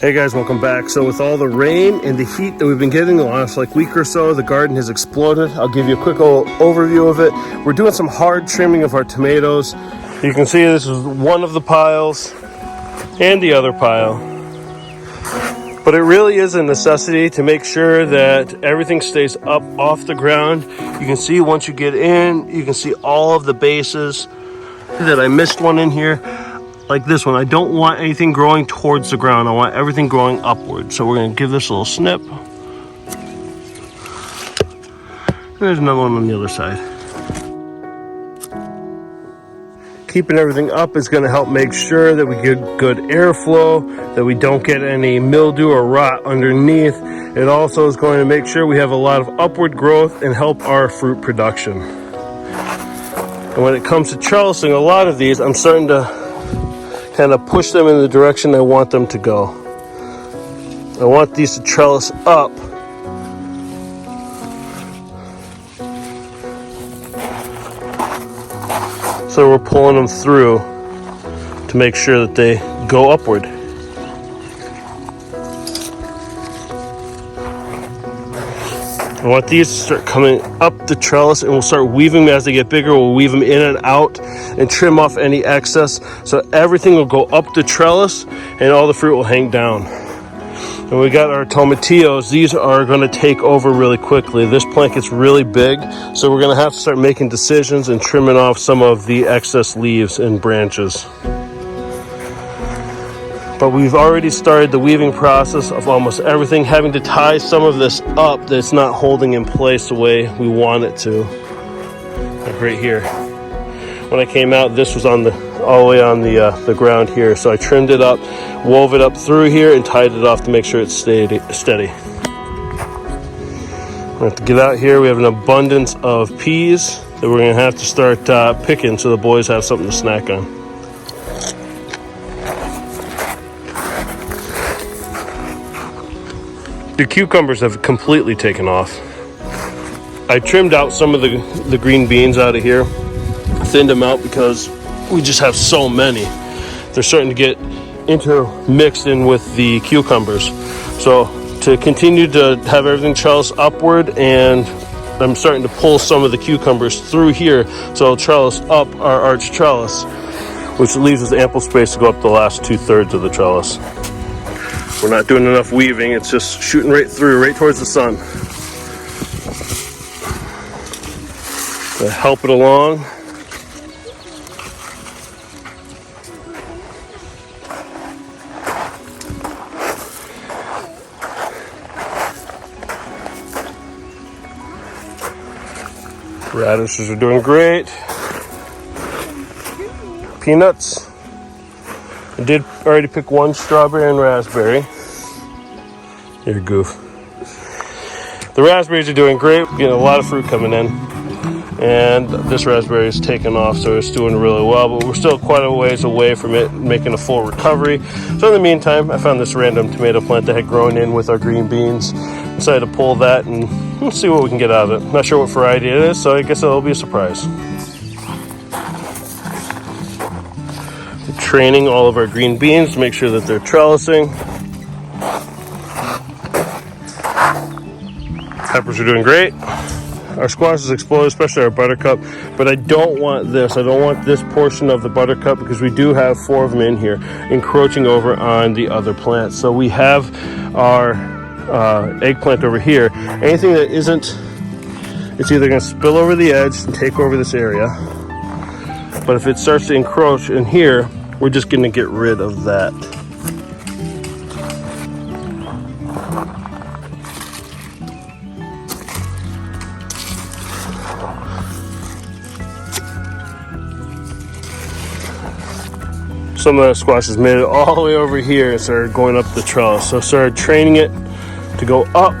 Hey guys, welcome back. So with all the rain and the heat that we've been getting the last week or so, the garden has exploded. I'll give you a quick overview of it. We're doing some hard trimming of our tomatoes. You can see this is one of the piles and the other pile. But it really is a necessity to make sure that everything stays up off the ground. You can see once you get in, you can see all of the bases. That I missed one in here. Like this one, I don't want anything growing towards the ground. I want everything growing upward. So we're going to give this a little snip. There's another one on the other side. Keeping everything up is going to help make sure that we get good airflow, that we don't get any mildew or rot underneath. It also is going to make sure we have a lot of upward growth and help our fruit production. And when it comes to trellising, a lot of these, I'm starting to kind of push them in the direction I want them to go. I want these to trellis up. So we're pulling them through to make sure that they go upward. I want these to start coming up the trellis, and we'll start weaving them as they get bigger. We'll weave them in and out and trim off any excess. So everything will go up the trellis and all the fruit will hang down. And we got our tomatillos. These are going to take over really quickly. This plant gets really big, so we're going to have to start making decisions and trimming off some of the excess leaves and branches. But we've already started the weaving process of almost everything, having to tie some of this up that's not holding in place the way we want it to. Like right here. When I came out, this was on all the way on the ground here. So I trimmed it up, wove it up through here, and tied it off to make sure it stayed steady. We have to get out here. We have an abundance of peas that we're going to have to start picking so the boys have something to snack on. The cucumbers have completely taken off. I trimmed out some of the green beans out of here, thinned them out because we just have so many. They're starting to get intermixed in with the cucumbers. So to continue to have everything trellis upward, and I'm starting to pull some of the cucumbers through here so it'll trellis up our arch trellis, which leaves us ample space to go up the last 2/3 of the trellis. We're not doing enough weaving, it's just shooting right through, right towards the sun. To help it along. Radishes are doing great. Peanuts. I did already pick one strawberry and raspberry. You're a goof. The raspberries are doing great. We're getting a lot of fruit coming in. And this raspberry is taking off, so it's doing really well. But we're still quite a ways away from it making a full recovery. So in the meantime, I found this random tomato plant that had grown in with our green beans. Decided to pull that and we'll see what we can get out of it. Not sure what variety it is, so I guess it'll be a surprise. Training all of our green beans to make sure that they're trellising. Peppers are doing great. Our squash is exploded, especially our buttercup, but I don't want this. I don't want this portion of the buttercup because we do have 4 of them in here encroaching over on the other plants. So we have our eggplant over here. Anything that isn't, it's either going to spill over the edge and take over this area, but if it starts to encroach in here, we're just going to get rid of that. Some of the squashes made it all the way over here and started going up the trellis. So I started training it to go up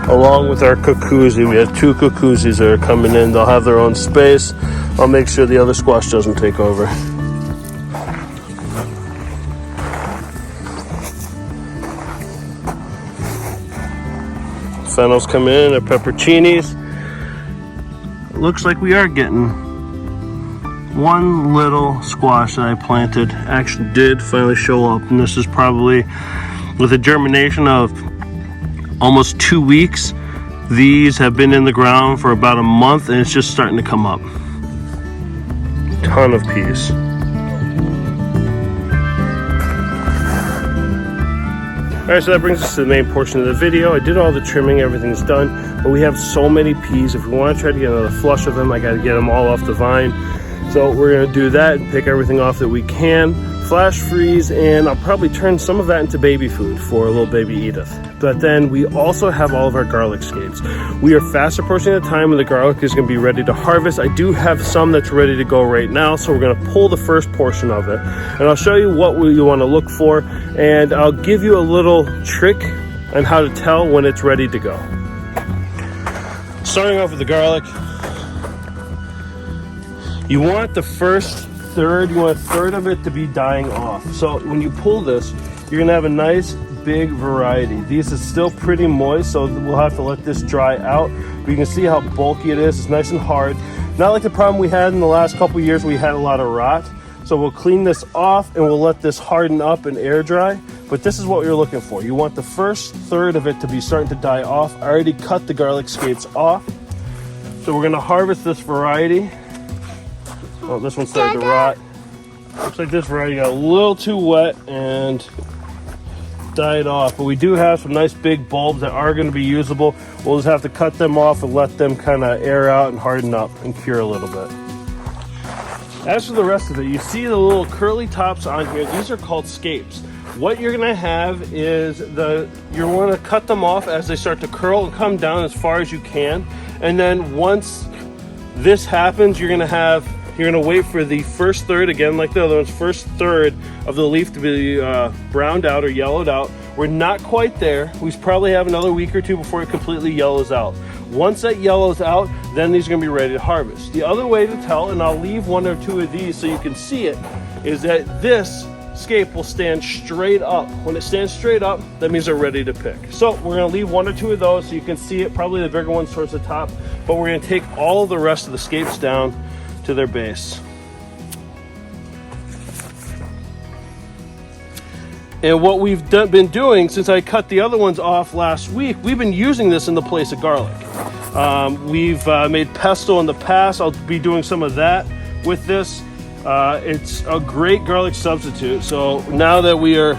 along with our cucuzzi. We have 2 cucuzzis that are coming in. They'll have their own space. I'll make sure the other squash doesn't take over. Fennels coming in, our pepperoncinis. It looks like we are getting one little squash that I planted actually did finally show up, and this is probably With a germination of almost 2 weeks, these have been in the ground for about a month and it's just starting to come up. Ton of peas. Alright, so that brings us to the main portion of the video. I did all the trimming, everything's done, but we have so many peas. If we want to try to get another flush of them, I got to get them all off the vine. So we're going to do that and pick everything off that we can, flash freeze, and I'll probably turn some of that into baby food for little baby Edith. But then we also have all of our garlic scapes. We are fast approaching the time when the garlic is going to be ready to harvest. I do have some that's ready to go right now, so we're going to pull the first portion of it. And I'll show you what you want to look for, and I'll give you a little trick on how to tell when it's ready to go. Starting off with the garlic, you want the first third, you want a third of it to be dying off. So when you pull this, you're gonna have a nice big variety. These is still pretty moist, so we'll have to let this dry out. But you can see how bulky it is. It's nice and hard. Not like the problem we had in the last couple years where we had a lot of rot. So we'll clean this off and we'll let this harden up and air dry. But this is what you're looking for. You want the first third of it to be starting to die off. I already cut the garlic scapes off. So we're gonna harvest this variety. Oh, this one started to rot. Looks like this variety got a little too wet and died off. But we do have some nice big bulbs that are going to be usable. We'll just have to cut them off and let them kind of air out and harden up and cure a little bit. As for the rest of it, you see the little curly tops on here. These are called scapes. What you're going to have is you want to cut them off as they start to curl and come down as far as you can. And then once this happens, you're going to wait for the first third, again like the other ones, first third of the leaf to be browned out or yellowed out. We're not quite there. We probably have another week or two before it completely yellows out. Once that yellows out, then these are going to be ready to harvest. The other way to tell, and I'll leave one or two of these so you can see it, is that this scape will stand straight up. When it stands straight up, that means they're ready to pick. So we're going to leave one or two of those so you can see it, probably the bigger ones towards the top, but we're going to take all the rest of the scapes down to their base. And what we've been doing since I cut the other ones off last week, we've been using this in the place of garlic. We've made pesto in the past. I'll be doing some of that with this. It's a great garlic substitute. So now that we're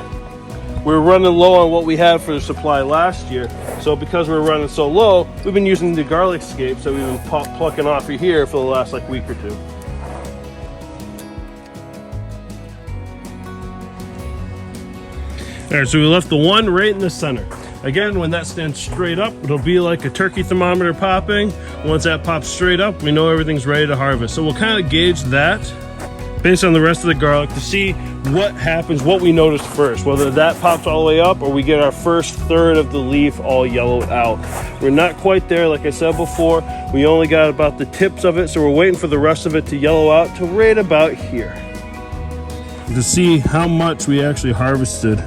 running low on what we had for the supply last year, so because we're running so low, we've been using the garlic scapes that we've been plucking off of here for the last week or two. All right, so we left the one right in the center. Again, when that stands straight up, it'll be like a turkey thermometer popping. Once that pops straight up, we know everything's ready to harvest. So we'll kind of gauge that based on the rest of the garlic to see what happens, what we notice first, whether that pops all the way up or we get our first third of the leaf all yellowed out. We're not quite there, like I said before. We only got about the tips of it, so we're waiting for the rest of it to yellow out to right about here. To see how much we actually harvested.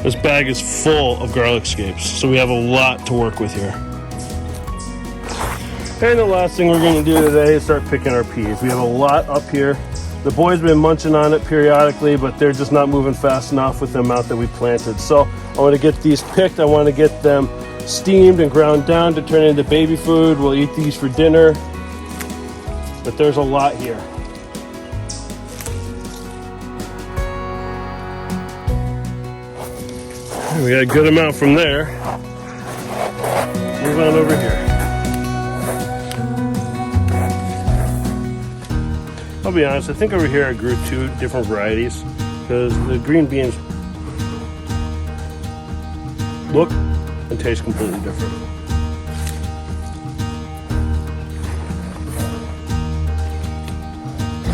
This bag is full of garlic scapes, so we have a lot to work with here. And the last thing we're going to do today is start picking our peas. We have a lot up here. The boys have been munching on it periodically, but they're just not moving fast enough with the amount that we planted. So I want to get these picked. I want to get them steamed and ground down to turn into baby food. We'll eat these for dinner. But there's a lot here. We got a good amount from there. Move on over here. I'll be honest, I think over here I grew 2 different varieties because the green beans look and taste completely different.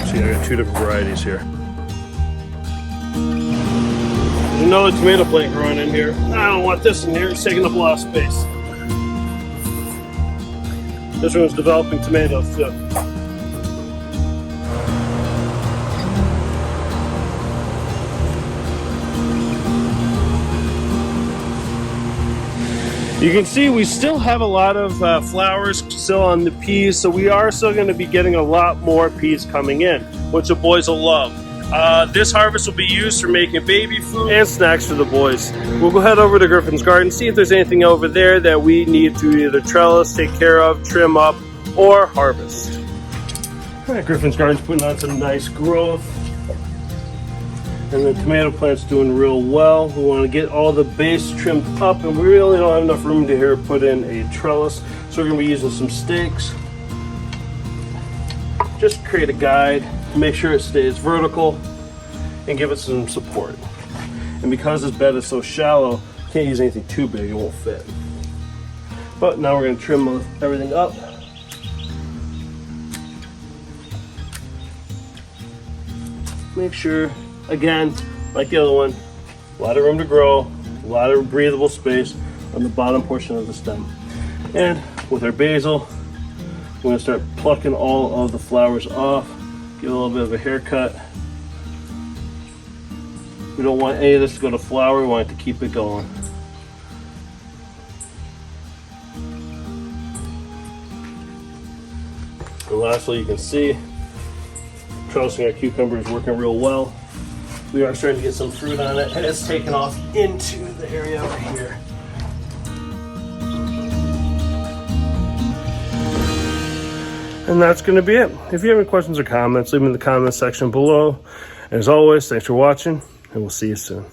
See, I got 2 different varieties here. There's another tomato plant growing in here. I don't want this in here, it's taking up a lot of space. This one's developing tomatoes too. You can see we still have a lot of flowers still on the peas, so we are still going to be getting a lot more peas coming in, which the boys will love. This harvest will be used for making baby food and snacks for the boys. We'll go head over to Griffin's garden, see if there's anything over there that we need to either trellis, take care of, trim up, or harvest. All right, Griffin's garden's putting on some nice growth. And the tomato plant's doing real well. We want to get all the base trimmed up, and we really don't have enough room to here put in a trellis. So we're going to be using some stakes. Just create a guide to make sure it stays vertical and give it some support. And because this bed is so shallow, can't use anything too big, it won't fit. But now we're going to trim everything up. Make sure, again, like the other one, a lot of room to grow, a lot of breathable space on the bottom portion of the stem. And with our basil, we're going to start plucking all of the flowers off, give it a little bit of a haircut. We don't want any of this to go to flower, we want it to keep it going. And lastly, you can see trellising our cucumber is working real well. We are starting to get some fruit on it, and it's taken off into the area over here. And that's going to be it. If you have any questions or comments, leave them in the comments section below. And as always, thanks for watching, and we'll see you soon.